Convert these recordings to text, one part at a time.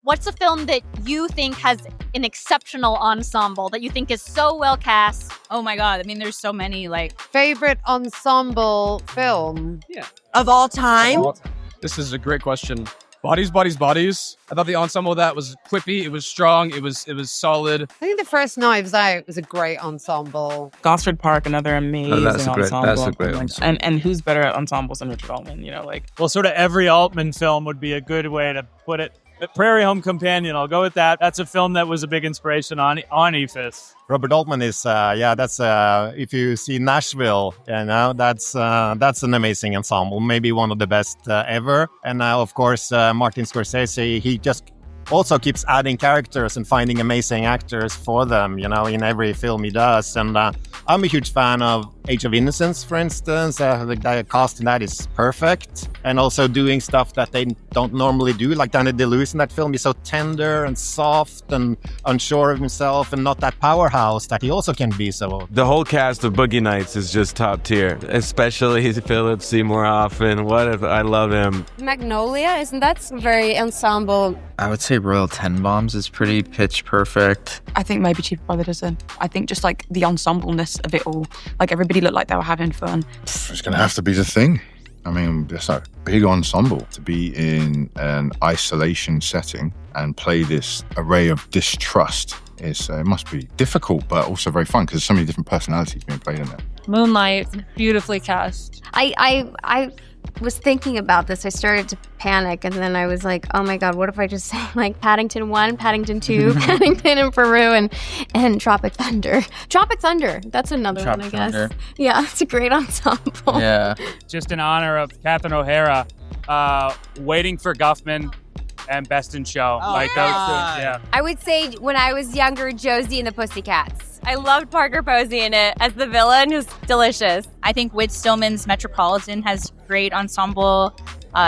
What's a film that you think has an exceptional ensemble, that you think is so well cast? Oh my God. I mean, there's so many, like... Favorite ensemble film? Yeah. Of all time? This is a great question. Bodies, Bodies, Bodies. I thought the ensemble of that was quippy. It was strong. It was solid. I think the first Knives Out was a great ensemble. Gosford Park, another amazing ensemble. That's a great ensemble. And who's better at ensembles than Richard Altman? Well, sort of every Altman film would be a good way to put it. Prairie Home Companion, I'll go with that. That's a film that was a big inspiration on EFIS. Robert Altman is, that's, if you see Nashville, that's an amazing ensemble, maybe one of the best ever. And now, of course, Martin Scorsese, he just also keeps adding characters and finding amazing actors for them, in every film he does. And I'm a huge fan of Age of Innocence, for instance. The cast in that is perfect. And also doing stuff that they don't normally do, like Daniel Day-Lewis in that film. He's so tender and soft and unsure of himself and not that powerhouse that he also can be. So the whole cast of Boogie Nights is just top tier, especially Philip Seymour Hoffman. I love him. Magnolia, isn't that very ensemble? I would say Royal Tenenbaums is pretty pitch perfect. I think maybe Chief by the Dozen. I think just like the ensembleness of it all, like everybody looked like they were having fun. It's going to have to be The Thing. I mean, it's a big ensemble to be in an isolation setting and play this array of distrust. It must be difficult, but also very fun because there's so many different personalities being played in it. Moonlight, beautifully cast. I was thinking about this. I started to panic, and then I was like, oh my God, what if I just say like Paddington 1, Paddington 2, Paddington in Peru, and Tropic Thunder. Tropic Thunder, that's another one, I guess. Thunder. Yeah, it's a great ensemble. Yeah. Just in honor of Catherine O'Hara, Waiting for Guffman and Best in Show. Those two, yeah. I would say when I was younger, Josie and the Pussycats. I loved Parker Posey in it as the villain, who's delicious. I think Whit Stillman's Metropolitan has great ensemble.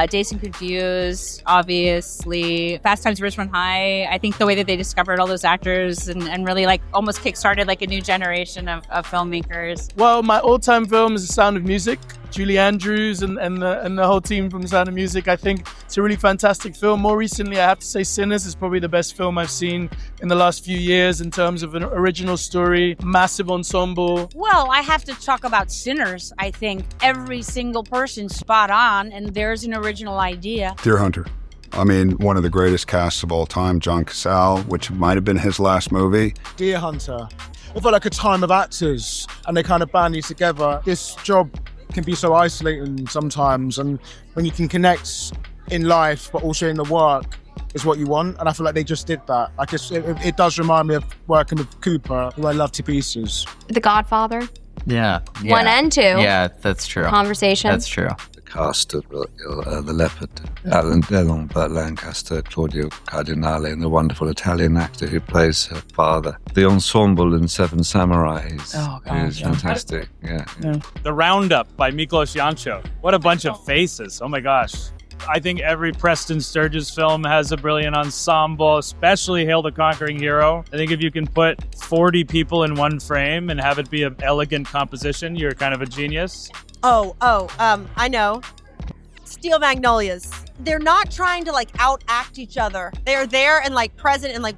Dazed and Confused, obviously. Fast Times at Ridgemont High. I think the way that they discovered all those actors and really like almost kickstarted like a new generation of filmmakers. Well, my all-time film is The Sound of Music. Julie Andrews and the whole team from The Sound of Music. I think it's a really fantastic film. More recently, I have to say Sinners is probably the best film I've seen in the last few years in terms of an original story, massive ensemble. Well, I have to talk about Sinners. I think every single person's spot on and there's an original idea. Deer Hunter. I mean, one of the greatest casts of all time, John Cazale, which might have been his last movie. Deer Hunter. I felt like a time of actors and they kind of band these together. This job can be so isolating sometimes, and when you can connect in life but also in the work is what you want, and I feel like they just did that. I guess it does remind me of working with Cooper, who I love to pieces. The Godfather. Yeah. 1 and 2. Yeah, that's true. Conversation. That's true. The cast of The Leopard, Alan Delon, Burt Lancaster, Claudio Cardinale, and the wonderful Italian actor who plays her father. The ensemble in Seven Samurai is fantastic. Yeah. The Roundup by Miklos Jancho. What a bunch of faces. Oh my gosh. I think every Preston Sturges film has a brilliant ensemble, especially Hail the Conquering Hero. I think if you can put 40 people in one frame and have it be an elegant composition, you're kind of a genius. I know. Steel Magnolias. They're not trying to like outact each other. They're there and like present and like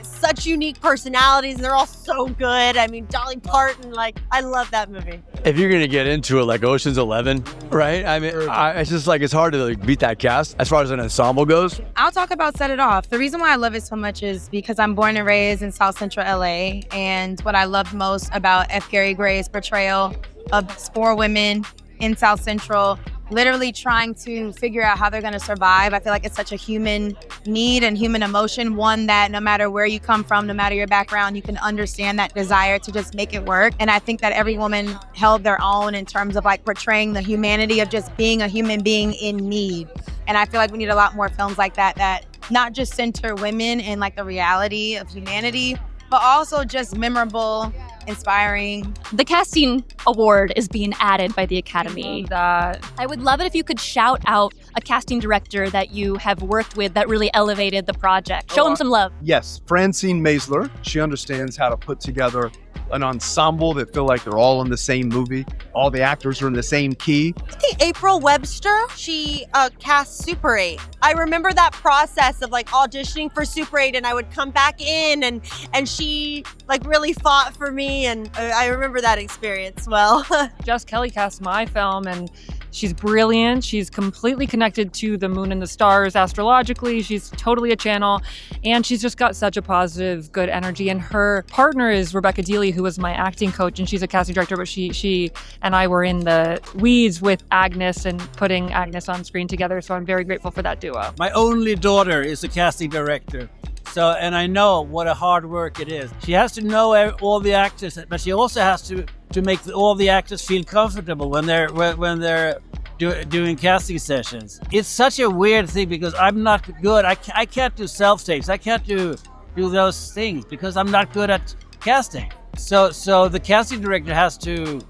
such unique personalities, and they're all so good. I mean, Dolly Parton, like, I love that movie. If you're gonna get into it like Ocean's 11, right? I mean, it's just like it's hard to like beat that cast as far as an ensemble goes. I'll talk about Set It Off. The reason why I love it so much is because I'm born and raised in South Central LA, and what I loved most about F. Gary Gray's portrayal of 4 women in South Central literally trying to figure out how they're going to survive. I feel like it's such a human need and human emotion, one that no matter where you come from, no matter your background, you can understand that desire to just make it work. And I think that every woman held their own in terms of like portraying the humanity of just being a human being in need. And I feel like we need a lot more films like that, that not just center women and like the reality of humanity, but also just memorable, inspiring. The casting award is being added by the Academy. I would love it if you could shout out a casting director that you have worked with that really elevated the project. Show him some love. Yes, Francine Maisler. She understands how to put together an ensemble that feel like they're all in the same movie. All the actors are in the same key. I think April Webster, she cast Super 8. I remember that process of like auditioning for Super 8, and I would come back in and she like really fought for me, and I remember that experience well. Jess Kelly cast my film, and she's brilliant. She's completely connected to the moon and the stars astrologically. She's totally a channel, and she's just got such a positive, good energy. And her partner is Rebecca Deely, who was my acting coach, and she's a casting director, but she and I were in the weeds with Agnes and putting Agnes on screen together. So I'm very grateful for that duo. My only daughter is a casting director. So, and I know what a hard work it is. She has to know all the actors, but she also has to make all the actors feel comfortable when they're doing casting sessions. It's such a weird thing because I'm not good. I can't do self-tapes. I can't do those things because I'm not good at casting. So the casting director has to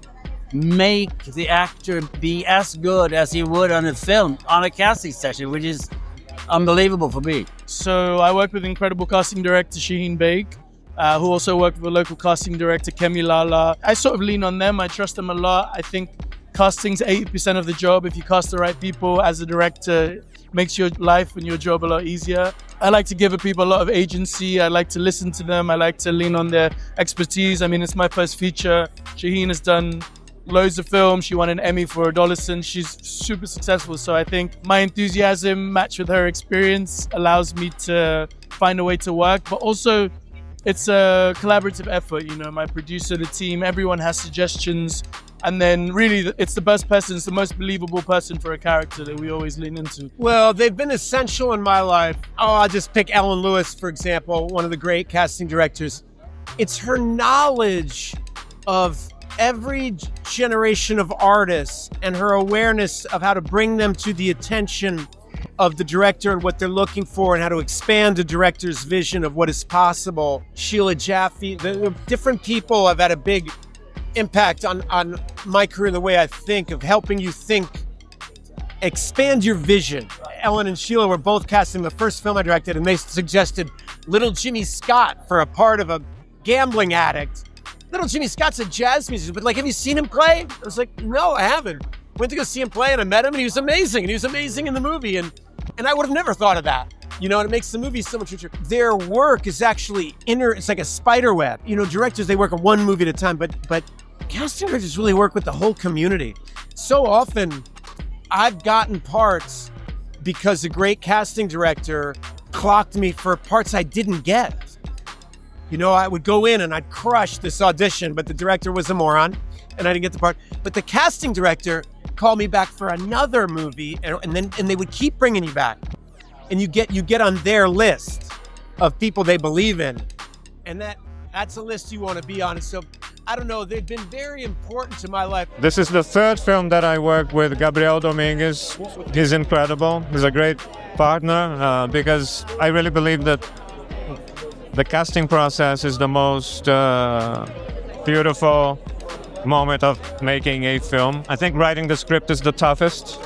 make the actor be as good as he would on a film, on a casting session, which is unbelievable for me. So I work with incredible casting director Shaheen Baig, who also worked with a local casting director, Kemi Lala. I sort of lean on them. I trust them a lot. I think casting's 80% of the job. If you cast the right people as a director, it makes your life and your job a lot easier. I like to give people a lot of agency. I like to listen to them. I like to lean on their expertise. I mean, it's my first feature. Shaheen has done loads of films. She won an Emmy for Adolescent. She's super successful. So I think my enthusiasm matched with her experience allows me to find a way to work. But also, it's a collaborative effort. You know, my producer, the team, everyone has suggestions. And then really, it's the best person, it's the most believable person for a character that we always lean into. Well, they've been essential in my life. Oh, I'll just pick Ellen Lewis, for example, one of the great casting directors. It's her knowledge of every generation of artists and her awareness of how to bring them to the attention of the director and what they're looking for and how to expand a director's vision of what is possible. Sheila Jaffe, the different people have had a big impact on my career, the way I think, of helping you think, expand your vision. Ellen and Sheila were both casting the first film I directed, and they suggested Little Jimmy Scott for a part of a gambling addict. Little Jimmy Scott's a jazz musician, but like, have you seen him play? I was like, no, I haven't. Went to go see him play, and I met him, and he was amazing, and he was amazing in the movie, and I would have never thought of that. You know, and it makes the movie so much richer. Their work is actually it's like a spider web. You know, directors, they work on one movie at a time, but casting directors really work with the whole community. So often, I've gotten parts because a great casting director clocked me for parts I didn't get. You know, I would go in and I'd crush this audition, but the director was a moron and I didn't get the part. But the casting director called me back for another movie, and they would keep bringing you back. And you get on their list of people they believe in. And that's a list you want to be on. And so, I don't know, they've been very important to my life. This is the third film that I work with Gabriel Dominguez. He's incredible. He's a great partner because I really believe that the casting process is the most beautiful moment of making a film. I think writing the script is the toughest.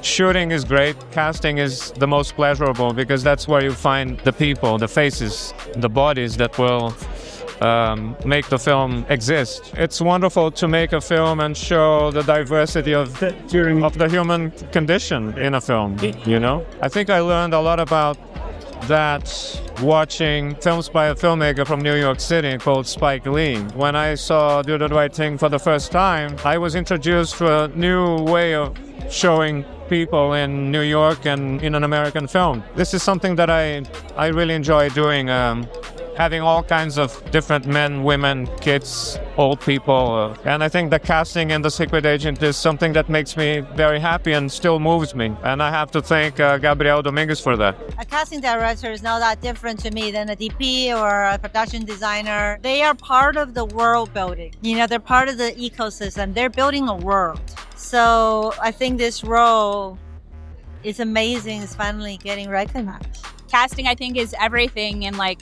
Shooting is great. Casting is the most pleasurable because that's where you find the people, the faces, the bodies that will make the film exist. It's wonderful to make a film and show the diversity of the human condition in a film, you know? I think I learned a lot about that watching films by a filmmaker from New York City called Spike Lee. When I saw Do the Right Thing for the first time, I was introduced to a new way of showing people in New York and in an American film. This is something that I really enjoy doing, having all kinds of different men, women, kids, old people. And I think the casting in The Secret Agent is something that makes me very happy and still moves me. And I have to thank Gabriel Dominguez for that. A casting director is not that different to me than a DP or a production designer. They are part of the world building. You know, they're part of the ecosystem. They're building a world. So I think this role is amazing. It's finally getting recognized. Casting, I think, is everything, and like,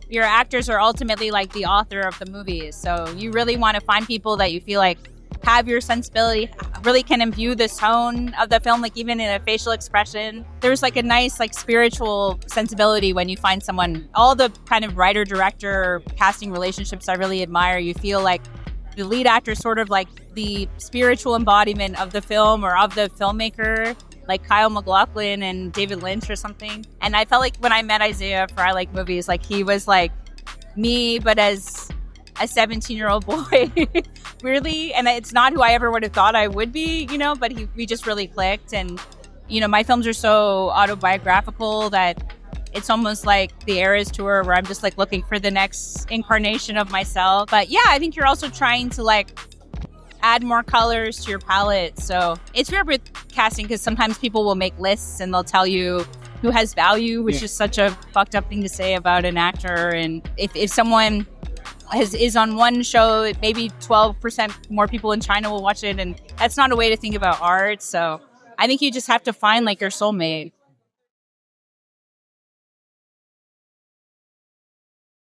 your actors are ultimately like the author of the movies. So you really want to find people that you feel like have your sensibility, really can imbue the tone of the film, like even in a facial expression. There's like a nice like spiritual sensibility when you find someone. All the kind of writer-director casting relationships I really admire. You feel like the lead actor is sort of like the spiritual embodiment of the film or of the filmmaker, like Kyle MacLachlan and David Lynch or something. And I felt like when I met Isaiah for I Like Movies, like he was like me, but as a 17-year-old boy, really. And it's not who I ever would have thought I would be, you know, but we just really clicked. And, you know, my films are so autobiographical that it's almost like the Eras tour where I'm just like looking for the next incarnation of myself. But yeah, I think you're also trying to like add more colors to your palette. So it's weird with casting because sometimes people will make lists and they'll tell you who has value, which is such a fucked up thing to say about an actor. And if someone is on one show, maybe 12% more people in China will watch it. And that's not a way to think about art. So I think you just have to find like your soulmate.